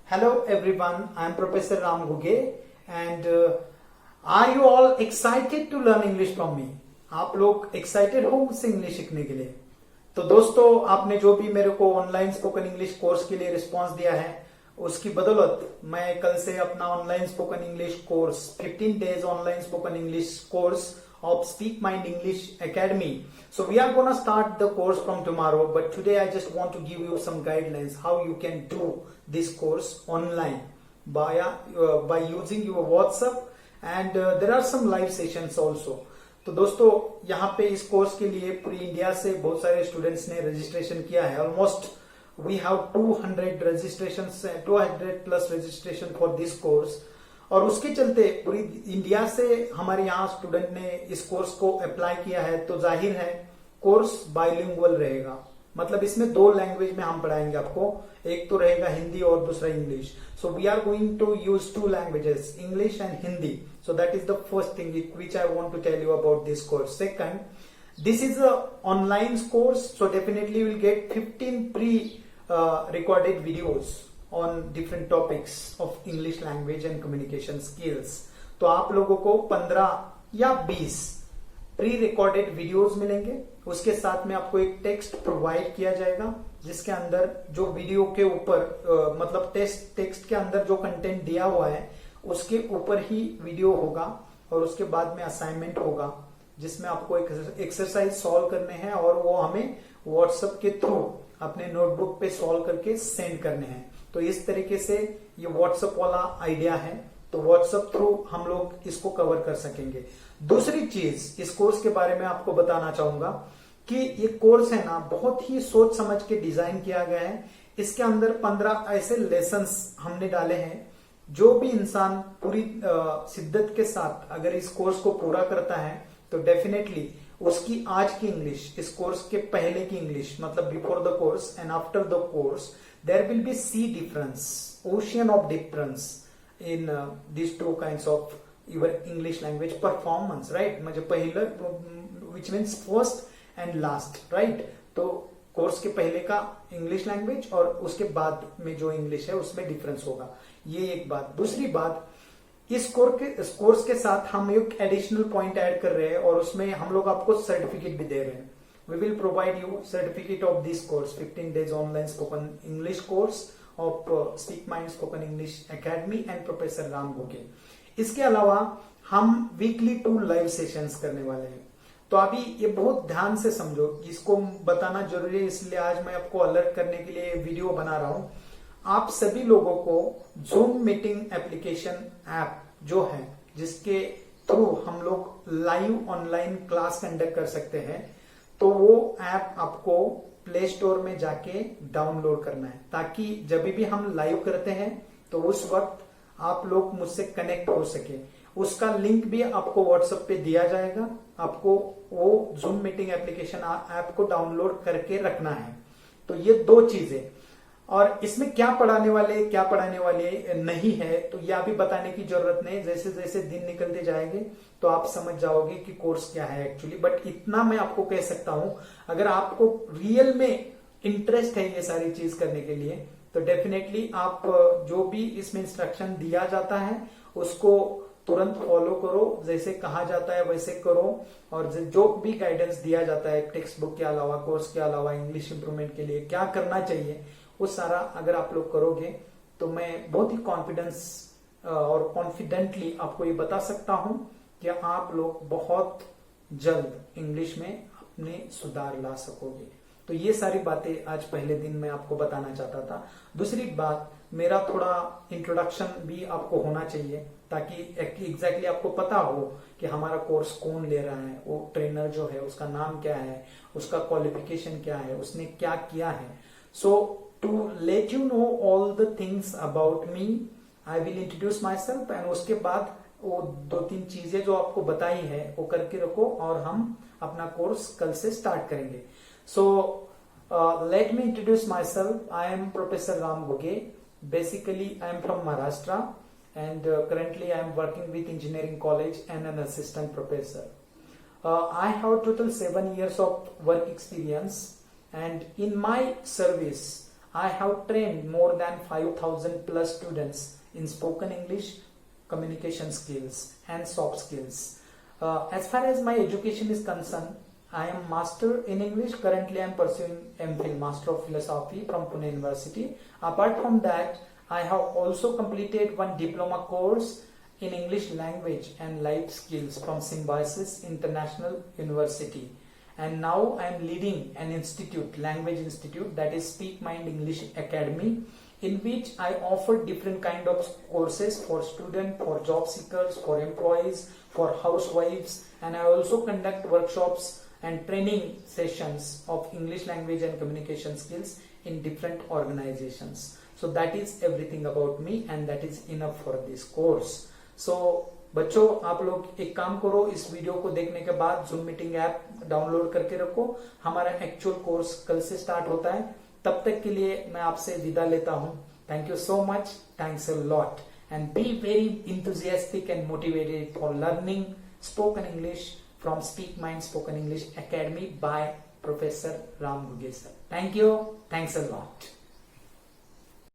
Hello everyone, I am Professor Ram Guge and are you all excited to learn English from me? आप लोग excited हो मुझसे English सीखने के लिए? तो दोस्तों, आपने जो भी मेरे को ऑनलाइन स्पोकन इंग्लिश कोर्स के लिए रिस्पांस दिया है, उसकी बदौलत मैं कल से अपना online spoken English course 15 days online spoken English course of Speak Mind English Academy. So we are gonna start the course from tomorrow, but today I just want to give you some guidelines how you can do this course online by using your WhatsApp and there are some live sessions also. तो दोस्तों, यहाँ पे इस course के लिए पूरी India से बहुत सारे स्टूडेंट्स ने रजिस्ट्रेशन किया है. Almost we have 200 plus registration for this course. और उसके चलते पूरी इंडिया से हमारे यहाँ स्टूडेंट ने इस कोर्स को अप्लाई किया है. तो जाहिर है कोर्स बाइलिंगुअल रहेगा, मतलब इसमें दो लैंग्वेज में हम पढ़ाएंगे आपको. एक तो रहेगा हिंदी और दूसरा English. So we are going to use two languages, English and Hindi. So that is the first thing which I want to tell you about this course. Second, this is a online course, so definitely you will get 15 pre-recorded videos on different topics of English language and communication skills. तो आप लोगों को 15 या 20 pre recorded videos मिलेंगे. उसके साथ में आपको एक टेक्स्ट प्रोवाइड किया जाएगा जिसके अंदर जो वीडियो के ऊपर मतलब टेक्स्ट के अंदर जो कंटेंट दिया हुआ है उसके ऊपर ही वीडियो होगा. और उसके बाद में असाइनमेंट होगा जिसमें आपको एक एक्सरसाइज सॉल्व करने हैं और वो हमें व्हाट्सएप के थ्रू अपने नोटबुक पे सॉल्व करके सेंड करने हैं. तो इस तरीके से ये व्हाट्सएप वाला आइडिया है. तो व्हाट्सएप थ्रू हम लोग इसको कवर कर सकेंगे. दूसरी चीज इस कोर्स के बारे में आपको बताना चाहूंगा कि ये कोर्स है ना, बहुत ही सोच समझ के डिजाइन किया गया है. इसके अंदर 15 ऐसे लेसन्स हमने डाले हैं. जो भी इंसान पूरी शिद्दत के साथ अगर इस कोर्स को पूरा करता है तो डेफिनेटली उसकी आज की इंग्लिश, इस कोर्स के पहले की इंग्लिश, मतलब before the course and after the course, there will be sea difference, ocean of difference in these two kinds of your English language performance, right? म्हणजे पहिलं which means first and last, right? तो course के पहले का English language और उसके बाद में जो इंग्लिश है उसमें डिफरेंस होगा. ये एक बात. दूसरी बात, इस कोर्स के साथ हम एक एडिशनल पॉइंट ऐड कर रहे हैं और उसमें हम लोग आपको सर्टिफिकेट भी दे रहे हैं. We will provide you certificate of this course, 15 days online spoken English course of Speak Mind Spoken English Academy and Professor Ram Guge. इसके अलावा हम वीकली 2 लाइव सेशंस करने वाले हैं. तो अभी ये बहुत ध्यान से समझो, इसको बताना जरूरी है, इसलिए आज मैं आपको अलर्ट करने के लिए वीडियो बना रहा हूं. आप सभी लोगों को जूम मीटिंग एप्लीकेशन ऐप जो है जिसके थ्रू हम लोग लाइव ऑनलाइन क्लास कंडक्ट कर सकते हैं, तो वो ऐप आपको प्ले स्टोर में जाके डाउनलोड करना है ताकि जब भी हम लाइव करते हैं तो उस वक्त आप लोग मुझसे कनेक्ट हो सके. उसका लिंक भी आपको व्हाट्सएप पे दिया जाएगा. आपको वो जूम मीटिंग एप्लीकेशन ऐप को डाउनलोड करके रखना है. तो ये 2 चीजें. और इसमें क्या पढ़ाने वाले नहीं है तो ये अभी बताने की जरूरत नहीं. जैसे जैसे दिन निकलते जाएंगे तो आप समझ जाओगे कि कोर्स क्या है एक्चुअली. बट इतना मैं आपको कह सकता हूं, अगर आपको रियल में इंटरेस्ट है ये सारी चीज करने के लिए तो डेफिनेटली आप जो भी इसमें इंस्ट्रक्शन दिया जाता है उसको तुरंत फॉलो करो. जैसे कहा जाता है वैसे करो. और जो भी गाइडेंस दिया जाता है टेक्स्ट बुक के अलावा, कोर्स के अलावा, इंग्लिश इंप्रूवमेंट के लिए क्या करना चाहिए, वो सारा अगर आप लोग करोगे तो मैं बहुत ही कॉन्फिडेंस और कॉन्फिडेंटली आपको ये बता सकता हूं कि आप लोग बहुत जल्द इंग्लिश में अपने सुधार ला सकोगे. तो ये सारी बातें आज पहले दिन मैं आपको बताना चाहता था. दूसरी बात, मेरा थोड़ा इंट्रोडक्शन भी आपको होना चाहिए ताकि एग्जैक्टली आपको पता हो कि हमारा कोर्स कौन ले रहा है, वो ट्रेनर जो है उसका नाम क्या है, उसका क्वालिफिकेशन क्या है, उसने क्या किया है. सो to let you know all the things about me, I will introduce myself and उसके बाद वो 2-3 चीजें जो आपको बताई है वो करके रखो और हम अपना कोर्स कल से स्टार्ट करेंगे. So let me introduce myself. I am Professor Ram Guge. Basically I am from Maharashtra and currently I am working with Engineering College and an assistant professor. I have total 7 years of work experience and in my service I have trained more than 5,000 plus students in spoken English, communication skills and soft skills. As far as my education is concerned, I am master in English. Currently I am pursuing MPhil, Master of Philosophy from Pune University. Apart from that, I have also completed one diploma course in English language and life skills from Symbiosis International University. And now I am leading an institute, language institute, that is Speak Mind English Academy, in which I offer different kind of courses for students, for job seekers, for employees, for housewives, and I also conduct workshops and training sessions of English language and communication skills in different organizations. So that is everything about me and that is enough for this course. So बच्चों, आप लोग एक काम करो, इस video को देखने के बाद जूम मीटिंग ऐप डाउनलोड करके रखो. हमारा एक्चुअल कोर्स कल से स्टार्ट होता है. तब तक के लिए मैं आपसे विदा लेता हूं. Thank you so much. Thanks a lot and be very enthusiastic and motivated for learning spoken English from Speak Mind Spoken English Academy by Professor Ram Guge sir. Thank you. Thanks a lot.